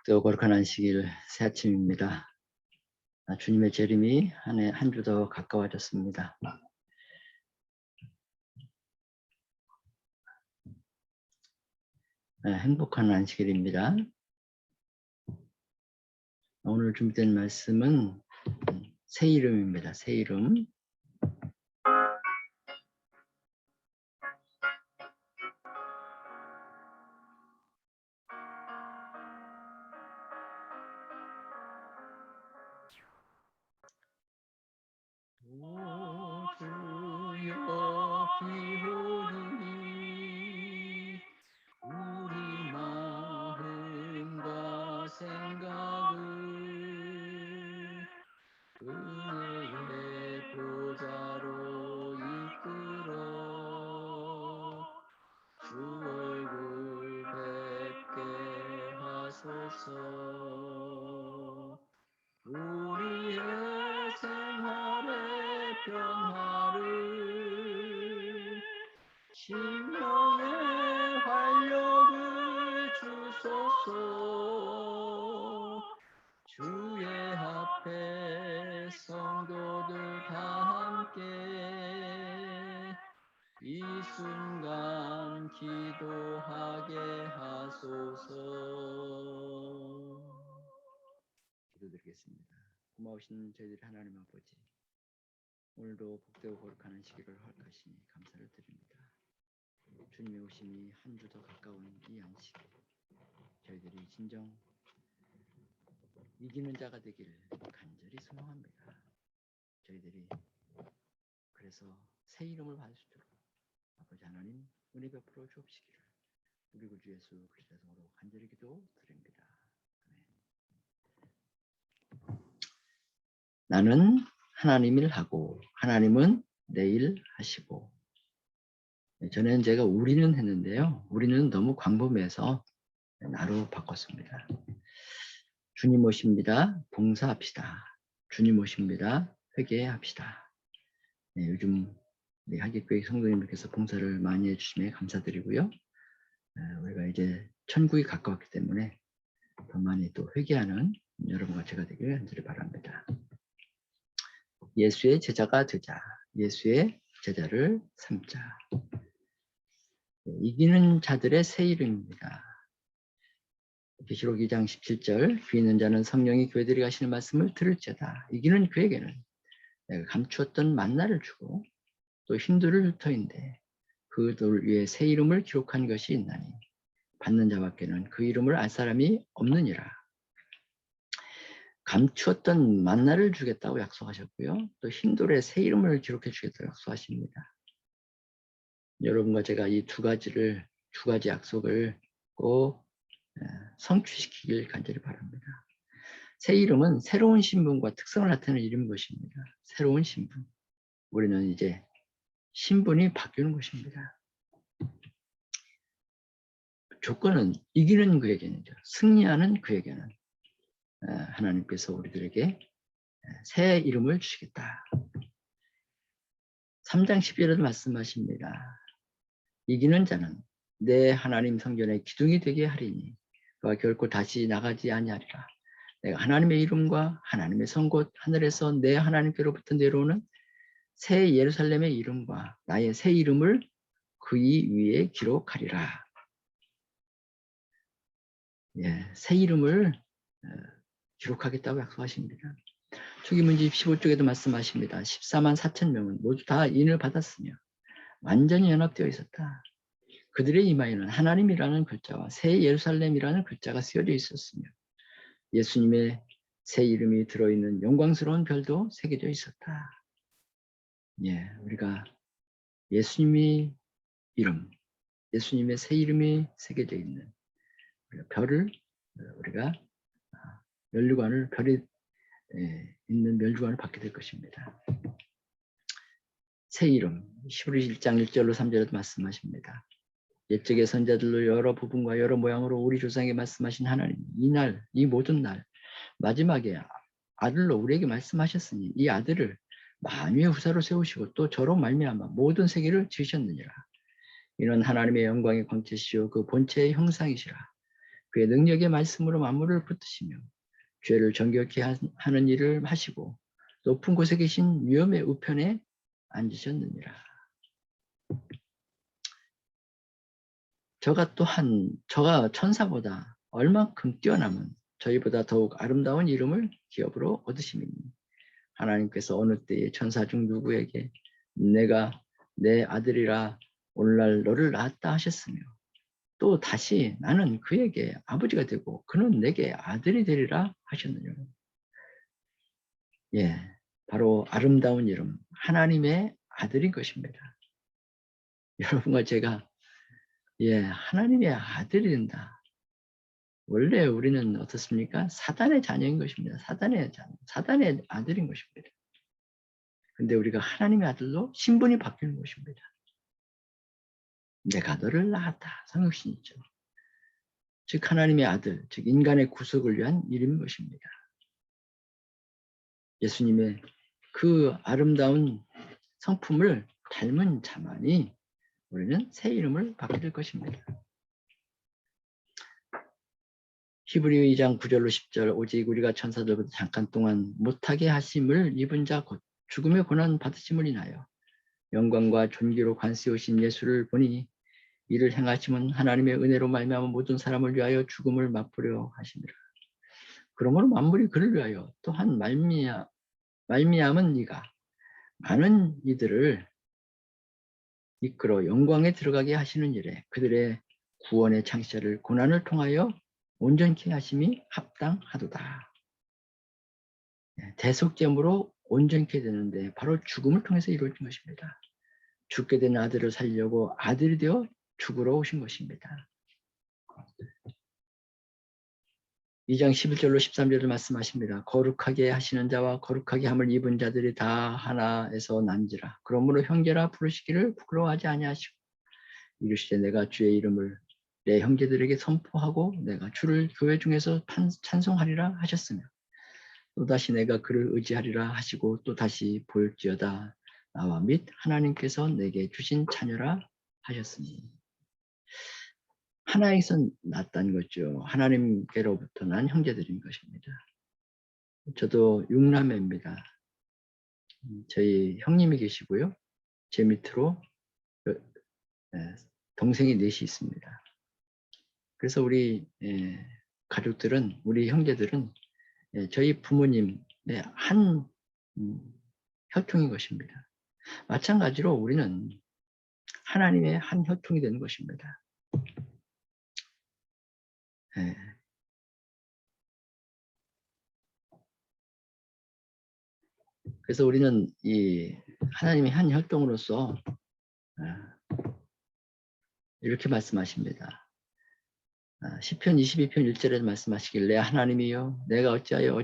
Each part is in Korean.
또 거룩한 안식일 새 아침입니다. 주님의 재림이 한 주 더 가까워졌습니다. 행복한 안식일입니다. 오늘 준비된 말씀은 새 이름입니다. 새 이름. 우리의 생활의 변화를 심령의 활력을 주소서. 주의 앞에 성도들 다 함께 이 순간 기도하게 하소서. 기도드리겠습니다. 고마우신 저희들이 하나님 아버지, 오늘도 복되고 거룩한 안식일을 허락하시니 감사를 드립니다. 주님의 오심이 한 주 더 가까운 이 안식일, 저희들이 진정 이기는 자가 되기를 간절히 소망합니다. 저희들이 그래서 새 이름을 받을 수 있도록 아버지 하나님 은혜 베풀어 주옵시기를 우리 구주 예수 그리스도의 이름으로 간절히 기도드립니다. 나는 하나님 일 하고 하나님은 내 일 하시고. 전에는 제가 우리는 했는데요. 우리는 너무 광범위해서 나로 바꿨습니다. 주님 오십니다. 봉사합시다. 주님 오십니다. 회개합시다. 요즘 우리 하객교회 성도님들께서 봉사를 많이 해주시면 감사드리고요. 우리가 이제 천국이 가까웠기 때문에 더 많이 또 회개하는 여러분과 제가 되기를 간절히 바랍니다. 예수의 제자가 되자. 예수의 제자를 삼자. 이기는 자들의 새 이름입니다. 계시록 2장 17절 귀 있는 자는 성령이 교회들이 가시는 말씀을 들을지어다. 이기는 그에게는 내가 감추었던 만나를 주고 또 흰돌을 터인데 그 돌 위에 새 이름을 기록한 것이 있나니 받는 자밖에는 그 이름을 알 사람이 없느니라. 감추었던 만나를 주겠다고 약속하셨고요. 또 흰돌에 새 이름을 기록해 주겠다고 약속하십니다. 여러분과 제가 이 두 가지 약속을 꼭 성취시키길 간절히 바랍니다. 새 이름은 새로운 신분과 특성을 나타내는 이름인 것입니다. 새로운 신분. 우리는 이제 신분이 바뀌는 것입니다. 조건은 이기는 그에게는요. 승리하는 그에게는 하나님께서 우리들에게 새 이름을 주시겠다. 3장 10절에도 말씀하십니다. 이기는 자는 내 하나님 성전의 기둥이 되게 하리니 그가 결코 다시 나가지 아니하리라. 내가 하나님의 이름과 하나님의 성곳 하늘에서 내 하나님께로부터 내려오는 새 예루살렘의 이름과 나의 새 이름을 그의 위에 기록하리라. 새 이름을 기록하겠다고 약속하십니다. 초기문지 15쪽에도 말씀하십니다. 14만 4천 명은 모두 다 인을 받았으며 완전히 연합되어 있었다. 그들의 이마에는 하나님이라는 글자와 새 예루살렘이라는 글자가 쓰여져 있었으며 예수님의 새 이름이 들어있는 영광스러운 별도 새겨져 있었다. 우리가 예수님의 이름, 예수님의 새 이름이 새겨져 있는 별을 우리가 멸류관을 별이 있는 멸류관을 받게 될 것입니다. 새 이름, 히브리 1장 1절로 3절에도 말씀하십니다. 옛적의 선자들로 여러 부분과 여러 모양으로 우리 조상에게 말씀하신 하나님, 이날, 이 모든 날 마지막에 아들로 우리에게 말씀하셨으니 이 아들을 만유의 후사로 세우시고 또 저로 말미암아 모든 세계를 지으셨느니라. 이는 하나님의 영광의 광채시요 그 본체의 형상이시라. 그의 능력의 말씀으로 만물을 붙드시며 죄를 정결케 하는 일을 하시고 높은 곳에 계신 위엄의 우편에 앉으셨느니라. 저가 천사보다 얼만큼 뛰어남은 저희보다 더욱 아름다운 이름을 기업으로 얻으심이니 하나님께서 어느 때에 천사 중 누구에게 내가 내 아들이라 오늘날 너를 낳았다 하셨으며 또 다시 나는 그에게 아버지가 되고 그는 내게 아들이 되리라 하셨느냐. 예, 바로 아름다운 이름 하나님의 아들인 것입니다. 여러분과 제가 하나님의 아들이 된다. 원래 우리는 어떻습니까? 사단의 자녀인 것입니다. 사단의 아들인 것입니다. 근데 우리가 하나님의 아들로 신분이 바뀌는 것입니다. 내가 너를 낳았다. 성육신이죠. 즉 하나님의 아들, 즉 인간의 구속을 위한 일인 것입니다. 예수님의 그 아름다운 성품을 닮은 자만이 우리는 새 이름을 받게 될 것입니다. 히브리 2장 9절로 10절 오직 우리가 천사들보다 잠깐 동안 못하게 하심을 입은 자 곧 죽음의 고난 받으심을 인하여 영광과 존귀로 관세우신 예수를 보니 이를 행하심은 하나님의 은혜로 말미암아 모든 사람을 위하여 죽음을 맛보려 하심이라. 그러므로 만물이 그를 위하여 또한 말미암은 이가 많은 이들을 이끌어 영광에 들어가게 하시는 일에 그들의 구원의 창시자를 고난을 통하여 온전케 하심이 합당하도다. 대속죄물로 온전케 되는데 바로 죽음을 통해서 이루어진 것입니다. 죽게 된 아들을 살리려고 아들이 되어 죽으러 오신 것입니다. 2장 11절로 13절을 말씀하십니다. 거룩하게 하시는 자와 거룩하게 함을 입은 자들이 다 하나에서 난지라. 그러므로 형제라 부르시기를 부끄러워하지 아니하시고 이르시되 내가 주의 이름을 내 형제들에게 선포하고 내가 주를 교회 중에서 찬송하리라 하셨으며 또다시 내가 그를 의지하리라 하시고 또다시 볼지어다 나와 및 하나님께서 내게 주신 자녀라 하셨으니 하나에서 났다는 거죠. 하나님께로부터 난 형제들인 것입니다. 저도 6남매입니다. 저희 형님이 계시고요. 제 밑으로 동생이 넷이 있습니다. 그래서 우리 가족들은 우리 형제들은 저희 부모님의 한 혈통인 것입니다. 마찬가지로 우리는 하나님의 한 혈통이 되는 것입니다. 그래서 우리는 이 하나님의 한 혈통으로서 이렇게 말씀하십니다. 시편 22편 1절에 말씀하시길 내 하나님이여 내가 어찌하여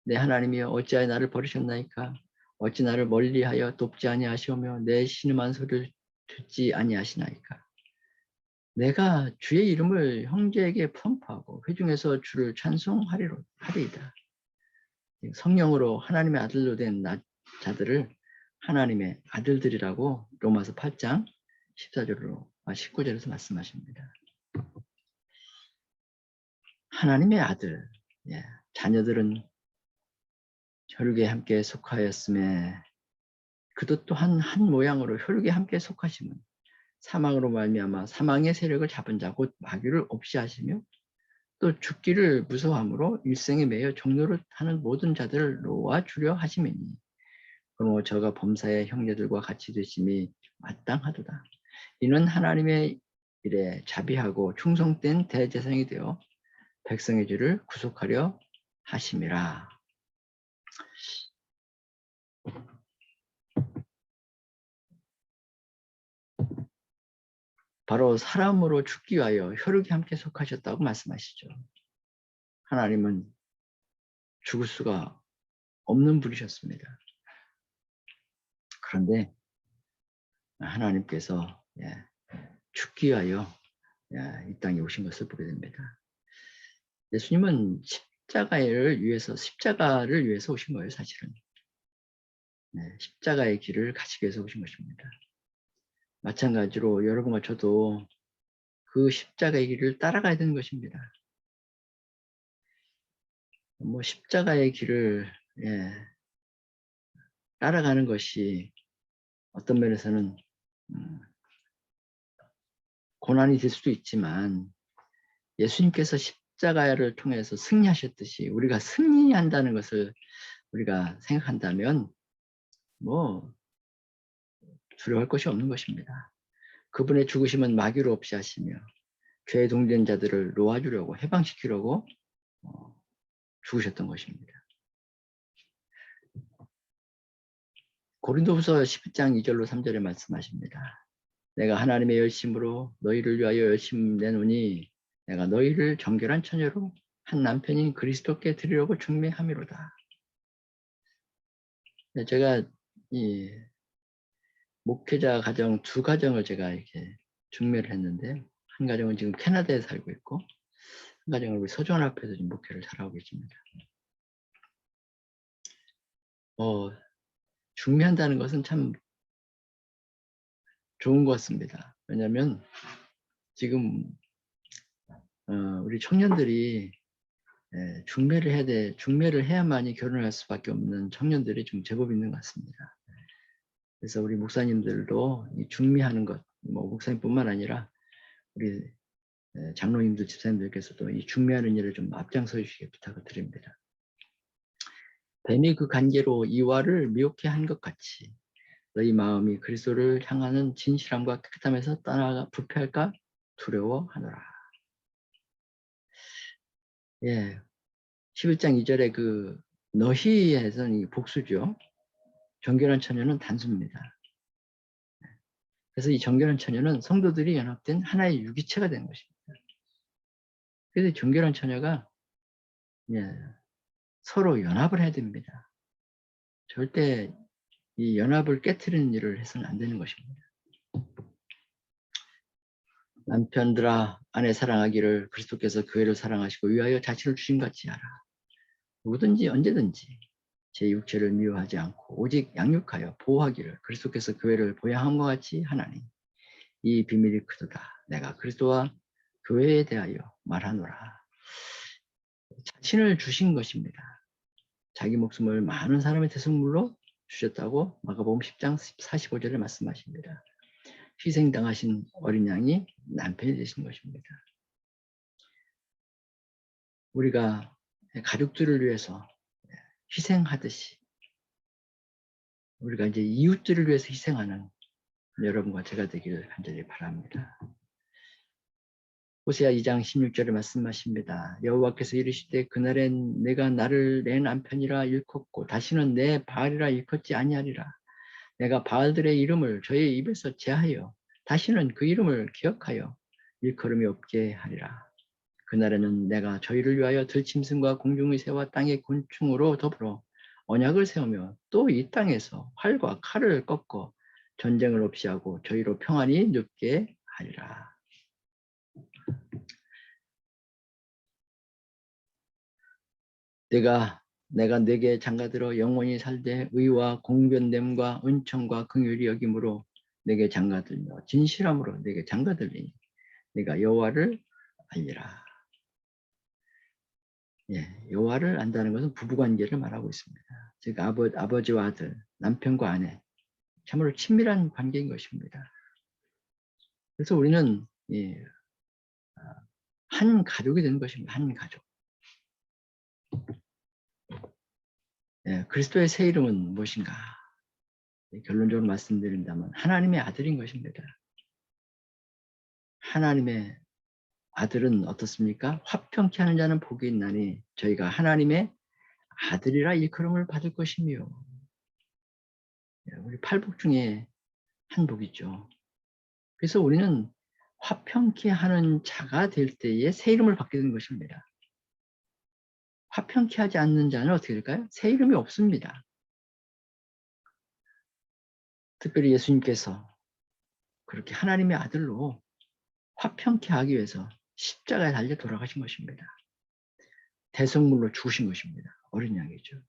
내 하나님이여 어찌하여 나를 버리셨나이까 어찌 나를 멀리하여 돕지 아니하시오며 내 신음한 소리를 듣지 아니하시나이까. 내가 주의 이름을 형제에게 선포하고 회중에서 주를 찬송하리이다. 성령으로 하나님의 아들로 된 자들을 하나님의 아들들이라고 로마서 8장 14절로 19절에서 말씀하십니다. 하나님의 아들, 자녀들은 혈육에 함께 속하였음에 그도 또한 한 모양으로 혈육에 함께 속하심은 사망으로 말미암아 사망의 세력을 잡은 자 곧 마귀를 없이 하시며 또 죽기를 무서워함으로 일생에 매여 종노릇하는 모든 자들을 놓아주려 하심이니 그러므로 저가 범사의 형제들과 같이 되심이 마땅하도다. 이는 하나님의 일에 자비하고 충성된 대제사장이 되어 백성의 죄를 구속하려 하심이라. 바로 사람으로 죽기 위하여 혈육이 함께 속하셨다고 말씀하시죠. 하나님은 죽을 수가 없는 분이셨습니다. 그런데 하나님께서 죽기 위하여 이 땅에 오신 것을 보게 됩니다. 예수님은 십자가를 위해서 오신 거예요, 사실은. 십자가의 길을 가시기 위해서 오신 것입니다. 마찬가지로 여러분과 저도 그 십자가의 길을 따라가야 되는 것입니다. 뭐 십자가의 길을 따라가는 것이 어떤 면에서는 고난이 될 수도 있지만 예수님께서 십자가를 통해서 승리하셨듯이 우리가 승리한다는 것을 우리가 생각한다면 뭐 두려워할 것이 없는 것입니다. 그분의 죽으심은 마귀로 없이 하시며 죄의 동된 자들을 놓아주려고 해방시키려고 죽으셨던 것입니다. 고린도후서 11장 2절로 3절에 말씀하십니다. 내가 하나님의 열심으로 너희를 위하여 열심 내노니 내가 너희를 정결한 처녀로 한 남편인 그리스도께 드리려고 중매함이로다. 제가 이 목회자 가정 두 가정을 제가 이렇게 중매를 했는데 한 가정은 지금 캐나다에 살고 있고 한 가정은 우리 서주원 앞에서 지금 목회를 잘하고 계십니다. 중매한다는 것은 참 좋은 것 같습니다. 왜냐하면 지금 우리 청년들이 중매를 해야만이 결혼을 할 수밖에 없는 청년들이 좀 제법 있는 것 같습니다. 그래서 우리 목사님들도 이 중매하는 것, 뭐 목사님뿐만 아니라 우리 장로님들, 집사님들께서도 이 중매하는 일을 좀 앞장서 주시기 부탁을 드립니다. 뱀이 그 관계로 이와를 미혹해 한 것 같이 너희 마음이 그리스도를 향하는 진실함과 깨끗함에서 떠나가 부패할까 두려워하노라. 11장 2절에 그 너희에서는 복수죠. 정결한 처녀는 단수입니다. 그래서 이 정결한 처녀는 성도들이 연합된 하나의 유기체가 된 것입니다. 그래서 정결한 처녀가 서로 연합을 해야 됩니다. 절대 이 연합을 깨트리는 일을 해서는 안 되는 것입니다. 남편들아 아내 사랑하기를 그리스도께서 교회를 사랑하시고 위하여 자신을 주신 같이 하라. 누구든지 언제든지 제 육체를 미워하지 않고 오직 양육하여 보호하기를 그리스도께서 교회를 보양함과 같이 하나니 이 비밀이 크도다. 내가 그리스도와 교회에 대하여 말하노라. 자신을 주신 것입니다. 자기 목숨을 많은 사람의 대속물로 주셨다고 마가복음 10장 45절에 말씀하십니다. 희생당하신 어린 양이 남편이 되신 것입니다. 우리가 가족들을 위해서 희생하듯이 우리가 이제 이웃들을 위해서 희생하는 여러분과 제가 되기를 간절히 바랍니다. 호세아 2장 16절에 말씀하십니다. 여호와께서 이르시되 그날엔 내가 나를 내 남편이라 일컫고 다시는 내 바알이라 일컫지 아니하리라. 내가 바알들의 이름을 저의 입에서 제하여 다시는 그 이름을 기억하여 일컬음이 없게 하리라. 그날에는 내가 저희를 위하여 들짐승과 공중의 새와 땅의 곤충으로 더불어 언약을 세우며 또 이 땅에서 활과 칼을 꺾어 전쟁을 없이 하고 저희로 평안히 눕게 하리라. 내가 네게 장가들어 영원히 살되 의와 공변됨과 은총과 긍휼이 여김으로 네게 장가들며 진실함으로 네게 장가들리니 네가 여호와를 알리라. 여호와를 안다는 것은 부부관계를 말하고 있습니다. 즉 아버지와 아들, 남편과 아내, 참으로 친밀한 관계인 것입니다. 그래서 우리는 한 가족이 되는 것입니다. 한 가족. 그리스도의 새 이름은 무엇인가? 결론적으로 말씀드린다면 하나님의 아들인 것입니다. 하나님의 아들은 어떻습니까? 화평케 하는 자는 복이 있나니 저희가 하나님의 아들이라 일컬음을 받을 것이며 우리 팔복 중에 한 복이죠. 그래서 우리는 화평케 하는 자가 될 때에 새 이름을 받게 된 것입니다. 화평케 하지 않는 자는 어떻게 될까요? 새 이름이 없습니다. 특별히 예수님께서 그렇게 하나님의 아들로 화평케 하기 위해서 십자가에 달려 돌아가신 것입니다. 대성물로 죽으신 것입니다. 어린 양이죠.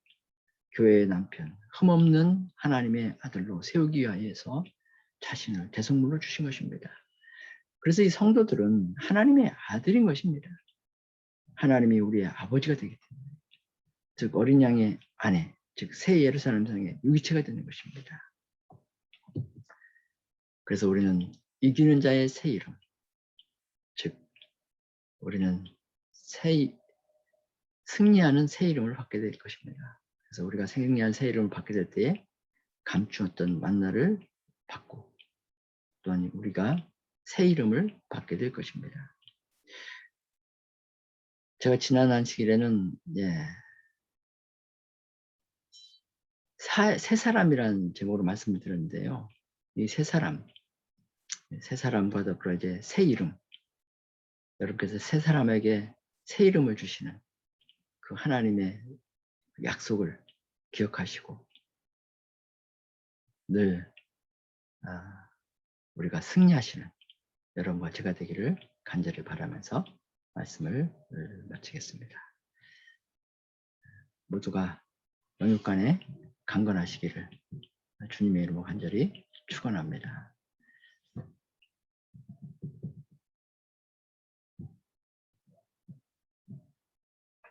교회의 남편, 흠없는 하나님의 아들로 세우기 위하여서 자신을 대성물로 주신 것입니다. 그래서 이 성도들은 하나님의 아들인 것입니다. 하나님이 우리의 아버지가 되기 때문에, 즉 어린 양의 아내, 즉 새 예루살렘 성의 유기체가 되는 것입니다. 그래서 우리는 이기는 자의 새 이름, 즉 우리는 승리하는 새 이름을 받게 될 것입니다. 그래서 우리가 승리한 새 이름을 받게 될 때에 감추었던 만나를 받고, 또한 우리가 새 이름을 받게 될 것입니다. 제가 지난 안식일에는 새 사람이라는 제목으로 말씀을 드렸는데요. 이 새 사람과 더불어 이제 새 이름, 여러분께서 새 사람에게 새 이름을 주시는 그 하나님의 약속을 기억하시고 늘 우리가 승리하시는 여러분과 제가 되기를 간절히 바라면서 말씀을 마치겠습니다. 모두가 영육간에 강건하시기를 주님의 이름으로 간절히 축원합니다.